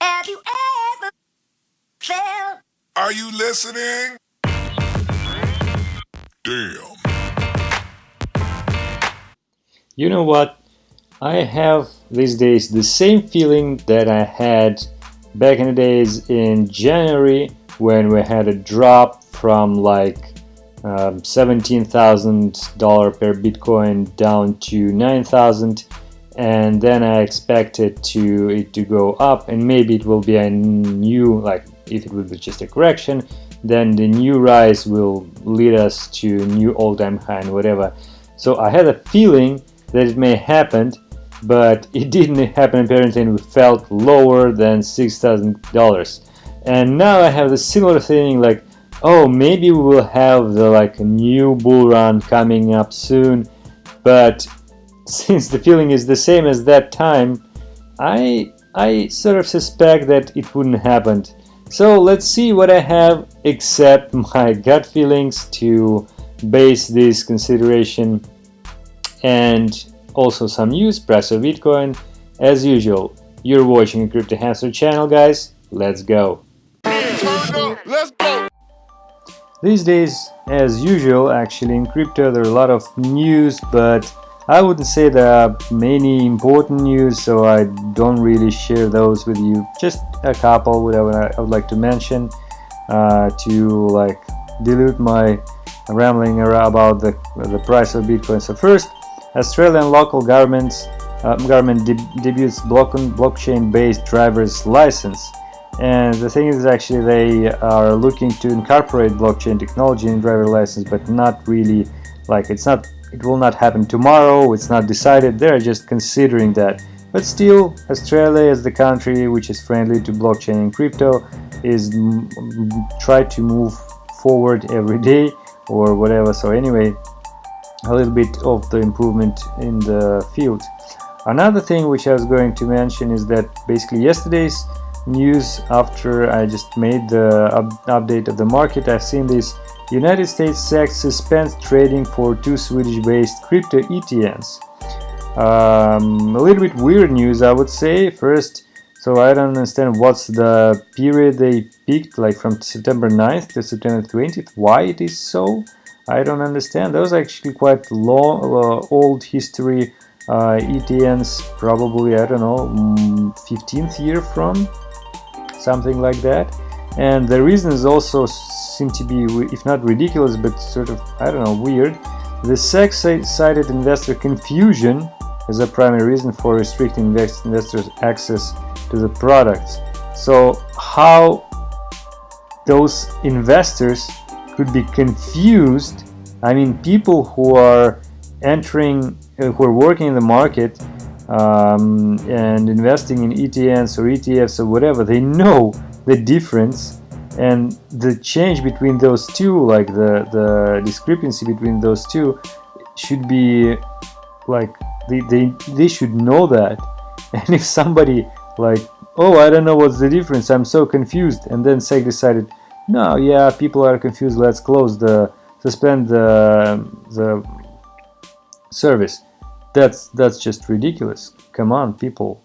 Have you ever felt? Are you listening? Damn. You know what? I have these days the same feeling that I had back in the days in January when we had a drop from like $17,000 per Bitcoin down to 9,000, and then I expected it to go up, and maybe it will be a new, like if it will be just a correction, then the new rise will lead us to new all-time high and whatever. So I had a feeling that it may happen, but it didn't happen apparently, and we felt lower than $6,000. And now I have the similar feeling, like, oh, maybe we will have a new bull run coming up soon. But since the feeling is the same as that time, I sort of suspect that it wouldn't happen. So let's see what I have except my gut feelings to base this consideration, and also some news, price of Bitcoin. As usual, you're watching a Crypto Hamster channel, guys. Let's go. Let's go. These days, as usual, actually in crypto there are a lot of news, but I wouldn't say there are many important news, so I don't really share those with you. Just a couple whatever I would like to mention to like dilute my rambling about the price of Bitcoin. So first, Australian local government debuts blockchain-based driver's license. And the thing is, actually, they are looking to incorporate blockchain technology in driver license, but not really, like it will not happen tomorrow. It's not decided. They're just considering that. But still, Australia, as the country which is friendly to blockchain and crypto, is try to move forward every day or whatever. So anyway, a little bit of the improvement in the field. Another thing which I was going to mention is that basically yesterday's news, after I just made the update of the market, I've seen this: United States SEC suspends trading for 2 Swedish-based crypto ETNs. A little bit weird news, I would say. First, so I don't understand what's the period they picked, like from September 9th to September 20th. Why it is so? I don't understand. Those are actually quite long, old history ETNs, probably, I don't know, 15th year from, something like that. And the reasons also seem to be, if not ridiculous, but sort of, I don't know, weird. The SEC cited investor confusion as a primary reason for restricting investors' access to the products. So how those investors could be confused? I mean, people who are entering, who are working in the market and investing in ETNs or ETFs or whatever, they know the difference, and the change between those two, like the discrepancy between those two, should be like they should know that. And if somebody like, oh, I don't know what's the difference, I'm so confused, and then SEC decided, no, yeah, people are confused, let's suspend the service. That's just ridiculous. Come on, people.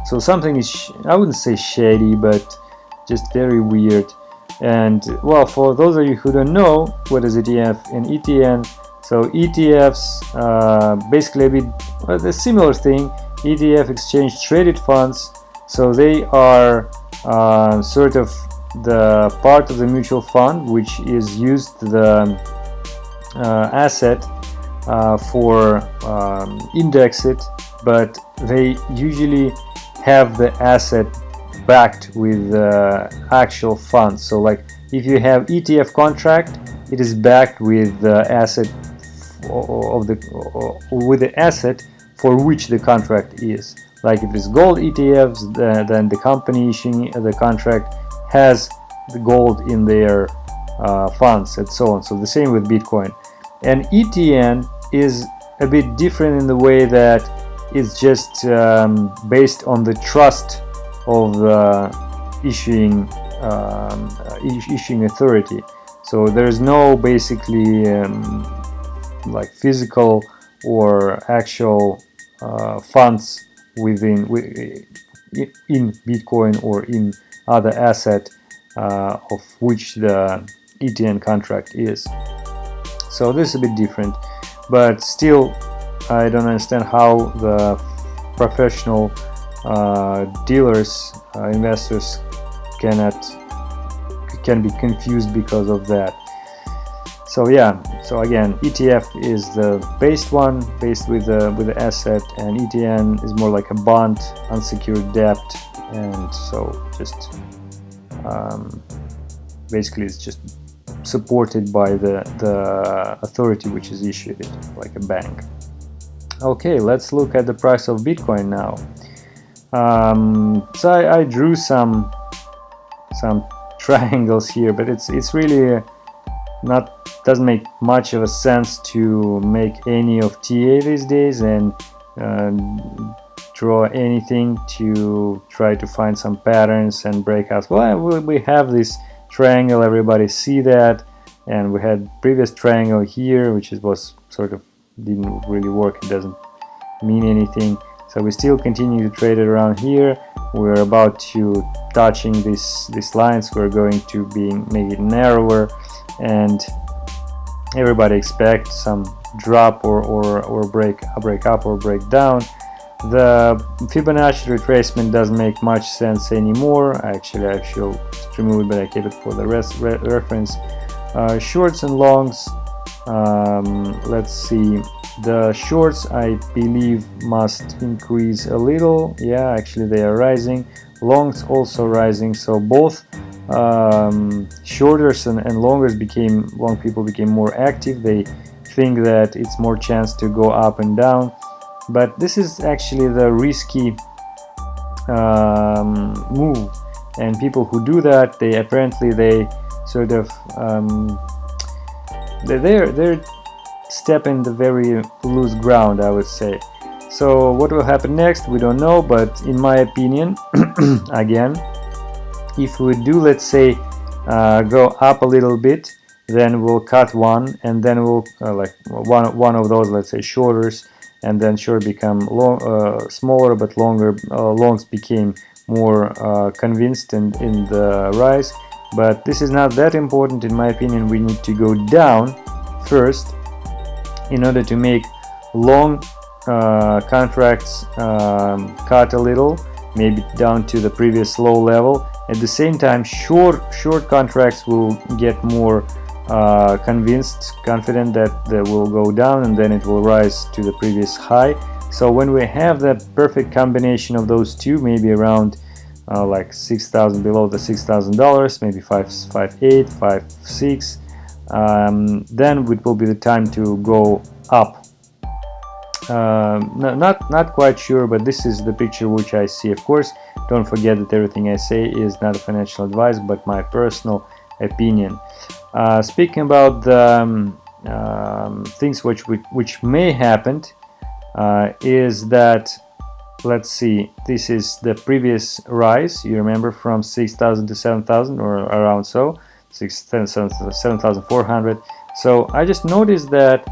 So something is, I wouldn't say shady, but just very weird. And well, for those of you who don't know what is ETF and ETN, so ETFs basically a bit a similar thing. ETF, exchange traded funds. So they are sort of the part of the mutual fund which is used the asset for index it, but they usually have the asset backed with actual funds. So like if you have ETF contract, it is backed with the asset with the asset for which the contract is. Like if it's gold ETFs, then the company issuing the contract has the gold in their funds and so on. So the same with Bitcoin. And ETN is a bit different in the way that it's just based on the trust of the issuing authority. So there's no basically like physical or actual funds in Bitcoin or in other asset of which the ETN contract is. So this is a bit different, but still I don't understand how the professional dealers, investors can be confused because of that. So yeah, so again, ETF is the based one, based with the asset, and ETN is more like a bond, unsecured debt, and so just basically it's just supported by the authority which is issued it, like a bank. Okay, let's look at the price of Bitcoin now. So I drew some triangles here, but it's really doesn't make much of a sense to make any of TA these days and draw anything to try to find some patterns and breakouts. Well, we have this triangle, everybody see that, and we had previous triangle here, which was sort of didn't really work. It doesn't mean anything, so we still continue to trade it around here. We're about to touching these lines. We're going to make it narrower, and everybody expects some drop or break up or break down. The Fibonacci retracement doesn't make much sense anymore. Actually, I should remove it, but I keep it for the reference. Shorts and longs, let's see, the shorts I believe must increase a little. Yeah, actually they are rising. Longs also rising, so both shorters and long people became more active. They think that it's more chance to go up and down, but this is actually the risky move, and people who do that, they sort of they're stepping the very loose ground, I would say. So what will happen next, we don't know, but in my opinion, again, if we do, let's say, go up a little bit, then we'll cut one, and then we'll like one of those, let's say, shorters, and then short become smaller but longer. Longs became more convinced in the rise, but this is not that important in my opinion. We need to go down first in order to make long contracts cut a little, maybe down to the previous low level. At the same time, short contracts will get more confident that they will go down, and then it will rise to the previous high. So when we have that perfect combination of those two, maybe around like 6,000, below the $6,000, maybe 5.8, 5.6, then it will be the time to go up. Not quite sure, but this is the picture which I see. Of course, don't forget that everything I say is not a financial advice, but my personal opinion. Speaking about the things which may happen, is that, let's see, this is the previous rise, you remember, from 6,000 to 7,000, or around so 7,400. So I just noticed that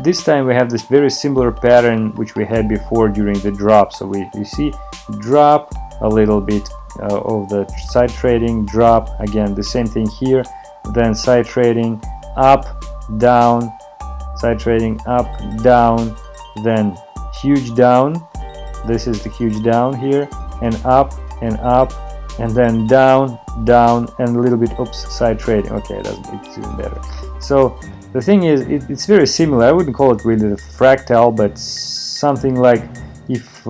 this time we have this very similar pattern which we had before during the drop. So you see drop a little bit of the side trading, drop again, the same thing here, then side trading, up, down, side trading, up, down, then huge down. This is the huge down here, and up, and then down, and a little bit, oops, side trading. Okay, it's even better. So the thing is, it's very similar. I wouldn't call it really the fractal, but something like if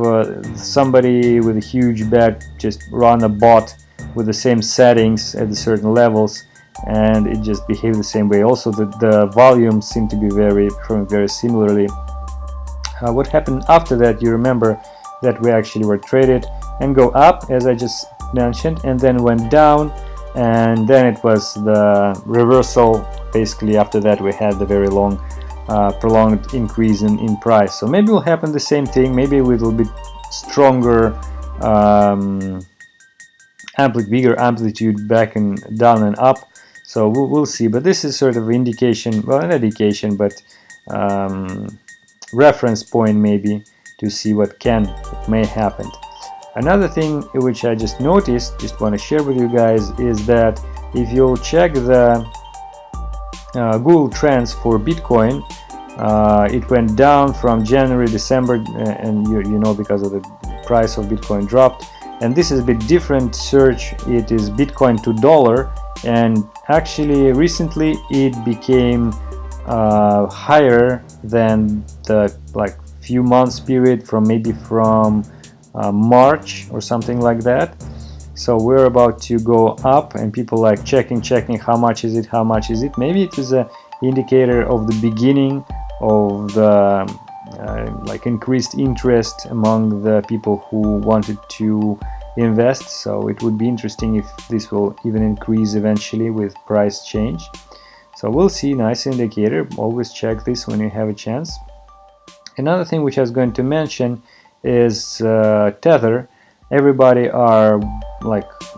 somebody with a huge bet just run a bot with the same settings at the certain levels, and it just behaves the same way. Also, the volumes seem to be performing very similarly. What happened after that, you remember that we actually were traded and go up, as I just mentioned, and then went down, and then it was the reversal. Basically, after that we had the very long prolonged increase in price. So maybe will happen the same thing, maybe with a little bit stronger bigger amplitude back and down and up. So we'll see, but this is sort of indication, well, not indication, but reference point maybe to see what may happen. Another thing which I just noticed, just want to share with you guys, is that if you'll check the Google Trends for Bitcoin, it went down from January, December, and you know, because of the price of Bitcoin dropped. And this is a bit different search. It is Bitcoin to dollar, and actually recently it became higher than the few months period from March or something like that. So we're about to go up, and people like checking how much is it. Maybe it is an indicator of the beginning of the increased interest among the people who wanted to invest. So it would be interesting if this will even increase eventually with price change. So we'll see. Nice indicator. Always check this when you have a chance. Another thing which I was going to mention is Tether. Everybody are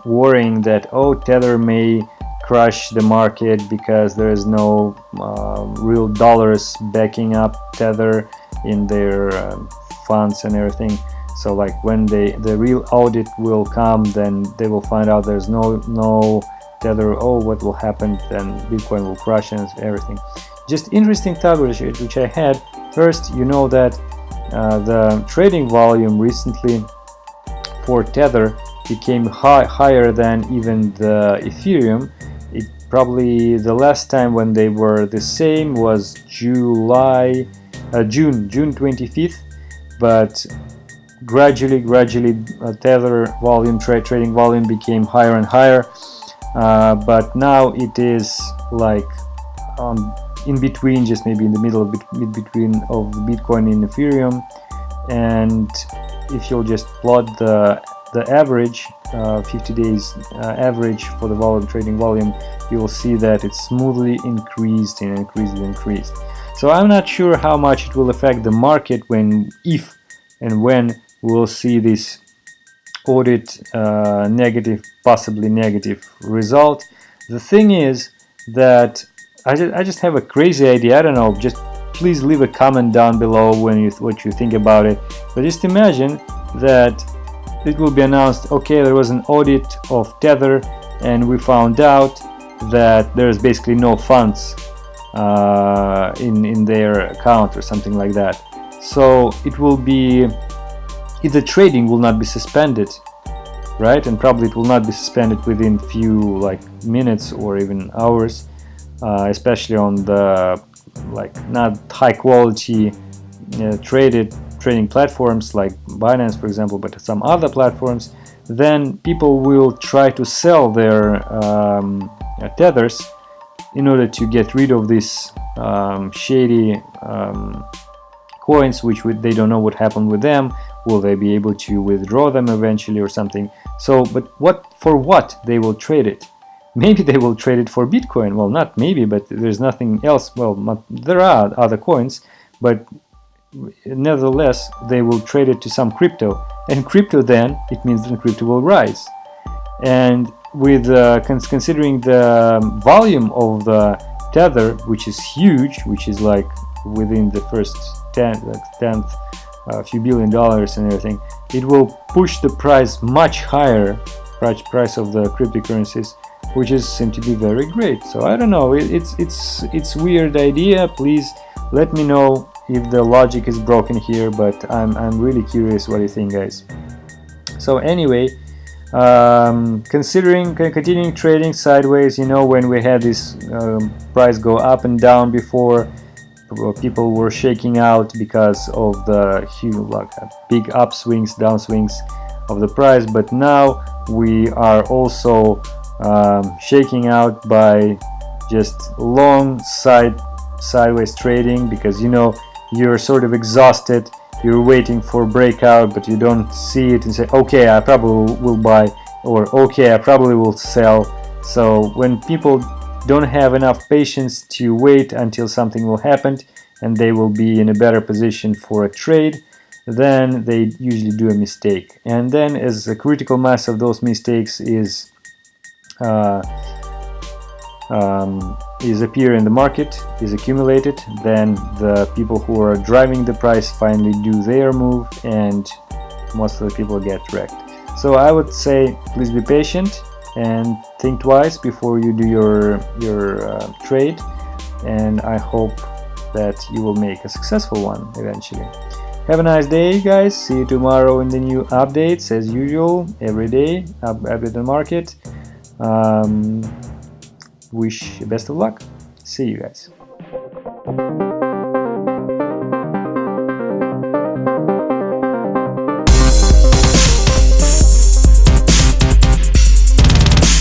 worrying that, oh, Tether may crush the market because there is no real dollars backing up Tether in their funds and everything. So when the real audit will come, then they will find out there's no Tether. Oh, what will happen? Then Bitcoin will crash and everything. Just interesting thought which I had. First, you know that the trading volume recently for Tether became higher than even the Ethereum. It probably, the last time when they were the same was June 25th, but gradually Tether volume, trading volume became higher and higher, but now it is in between, just maybe in the middle of between of Bitcoin and Ethereum. And if you'll just plot the average 50 days average for the trading volume, you will see that it's smoothly increased and increased. So I'm not sure how much it will affect the market if and when we'll see this audit possibly negative result. The thing is that I just have a crazy idea. I don't know, just please leave a comment down below what you think about it. But just imagine that it will be announced, okay, there was an audit of Tether and we found out that there's basically no funds in their account or something like that. So it will be, the trading will not be suspended, right? And probably it will not be suspended within few minutes or even hours, especially on the not high quality trading platforms like Binance, for example, but some other platforms. Then people will try to sell their tethers in order to get rid of these shady coins, which they don't know what happened with them. Will they be able to withdraw them eventually or something? So, but for what they will trade it? Maybe they will trade it for Bitcoin. Well, not maybe, but there's nothing else. Well, there are other coins, but nevertheless, they will trade it to some crypto. And crypto, then, it means that crypto will rise. And with considering the volume of the Tether, which is huge, which is within the first tenth, few $1 billion and everything, it will push the price much higher, price of the cryptocurrencies, which is seem to be very great. So I don't know, it's weird idea. Please let me know if the logic is broken here, but I'm really curious what you think, guys. So anyway, considering continuing trading sideways, when we had this price go up and down before, people were shaking out because of the huge big upswings, downswings of the price, but now we are also shaking out by just long sideways trading, because you're sort of exhausted, you're waiting for breakout, but you don't see it and say, okay, I probably will buy, or okay, I probably will sell. So when people don't have enough patience to wait until something will happen and they will be in a better position for a trade, then they usually do a mistake. And then as a critical mass of those mistakes is appear in the market, is accumulated, then the people who are driving the price finally do their move and most of the people get wrecked. So I would say please be patient and think twice before you do your trade, and I hope that you will make a successful one eventually. Have a nice day, guys. See you tomorrow in the new updates as usual. Every day update the market. Wish you best of luck. See you guys.